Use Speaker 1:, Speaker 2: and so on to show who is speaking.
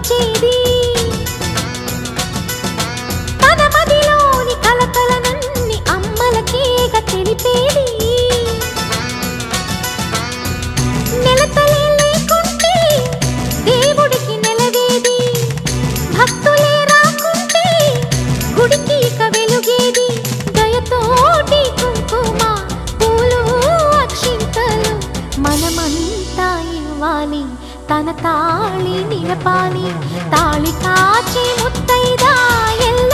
Speaker 1: పంచేది తన మదిలోని కలకలనన్ని అమ్మలకేగ తెలిపేది నెలతలే లేకుంటే దేవుడికి నెలవేది భక్తులే రాకుంటే గుడికి ఇక వెలుగేది దయతోటి కుంకుమ పూలు అక్షింతలు మనమంతా ఇవ్వాలి తన తాళి నిలపాలి తాళి కాచి ముత్తైదా ఎల్ల